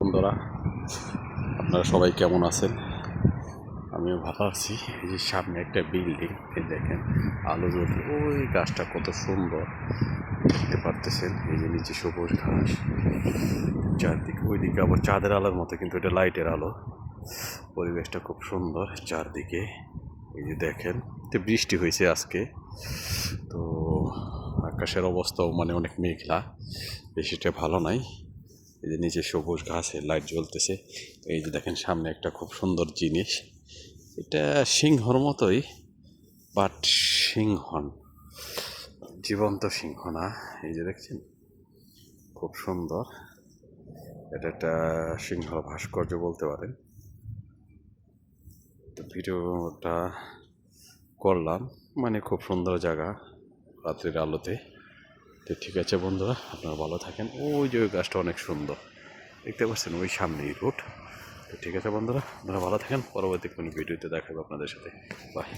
বন্ধুরা, আপনারা সবাই কেমন আছেন? আমিও ভালো আছি। এই যে সামনে একটা বিল্ডিং, দেখেন আলো জ্বলছে। ওই গাছটা কত সুন্দর দেখতে পারতেছেন। এই যে নিচে সবুজ ঘাস, চারদিকে ওইদিকে আবার চাঁদের আলোর মতো, কিন্তু এটা লাইটের আলো। পরিবেশটা খুব সুন্দর চারদিকে। এই যে দেখেন, তো বৃষ্টি হয়েছে আজকে, তো আকাশের অবস্থাও অনেক মেঘলা, বেশিটা ভালো নাই। এই যে নিচে সবুজ ঘাসে লাইট জ্বলতেছে। এই যে দেখেন সামনে একটা খুব সুন্দর জিনিস, এটা সিংহর মতোই, বাট সিংহন, জীবন্ত সিংহ না। এই যে দেখছেন, খুব সুন্দর। এটা একটা সিংহ ভাস্কর্য বলতে পারেন। তো ভিডিওটা করলাম, খুব সুন্দর জায়গা রাত্রির আলোতে। তো ঠিক আছে বন্ধুরা, আপনারা ভালো থাকেন। ওই যে ওই গাছটা অনেক সুন্দর দেখতে পাচ্ছেন, ওই সামনেই রোড। তো ঠিক আছে বন্ধুরা, আপনারা ভালো থাকেন। পরবর্তী কোনো ভিডিওতে দেখা হবে আপনাদের সাথে। বাই।